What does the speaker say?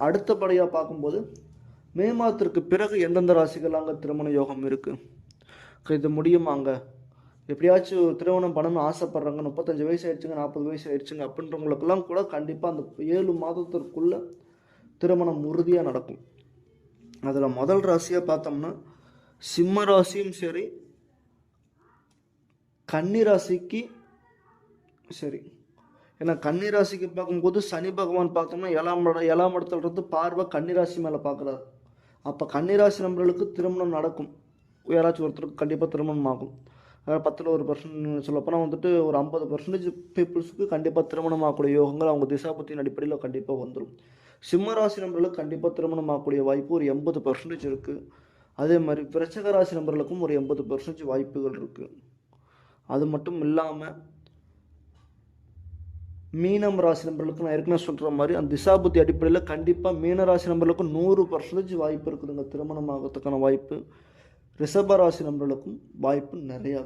அடுத்தபடியாக பார்க்கும்போது மே மாதத்திற்கு பிறகு எந்தெந்த ராசிகள் அங்கே திருமண யோகம் இருக்குது, இது முடியுமாங்க, எப்படியாச்சும் திருமணம் பண்ணணும்னு ஆசைப்பட்றாங்க, 35 வயசு ஆயிடுச்சுங்க, 40 வயசு ஆயிடுச்சுங்க அப்படின்றவங்களுக்கெல்லாம் கூட கண்டிப்பாக அந்த 7 மாதத்திற்குள்ள திருமணம் உறுதியாக நடக்கும். அதில் முதல் ராசியாக பார்த்தோம்னா சிம்ம ராசியும் சரி, கன்னி ராசிக்கு சரி. ஏன்னா கன்னி ராசிக்கு பார்க்கும்போது சனி பகவான் பார்த்தோம்னா 7ஆம் இடத்துல இருந்து பார்வை கன்னி ராசி மேலே பார்க்குறாரு. அப்போ கன்னி ராசி நண்பர்களுக்கு திருமணம் நடக்கும், யாராச்சும் ஒருத்தருக்கு கண்டிப்பாக திருமணம் ஆகும். 10ல் 1% சொல்லப்போனால் வந்துட்டு ஒரு 50% பீப்புள்ஸுக்கு கண்டிப்பாக திருமணம் ஆகக்கூடிய யோகங்கள் அவங்க திசாபத்தியின் அடிப்படையில் கண்டிப்பாக வந்துடும். சிம்ம ராசி நண்பர்களுக்கு கண்டிப்பாக திருமணம் ஆகக்கூடிய வாய்ப்பு ஒரு 80% இருக்குது. அதே மாதிரி விருச்சிக ராசி நண்பர்களுக்கும் ஒரு 80% வாய்ப்புகள் இருக்குது. அது மட்டும் இல்லாமல் மீனம் ராசி நண்பர்களுக்கு நான் ஏற்கனவே சொல்கிற மாதிரி அந்த திசாபுத்தி அடிப்படையில் கண்டிப்பாக மீன ராசி நண்பர்களுக்கும் 100% வாய்ப்பு இருக்குதுங்க திருமணம் ஆகிறதுக்கான வாய்ப்பு. ரிஷப ராசி நண்பர்களுக்கும் வாய்ப்பு நிறையா.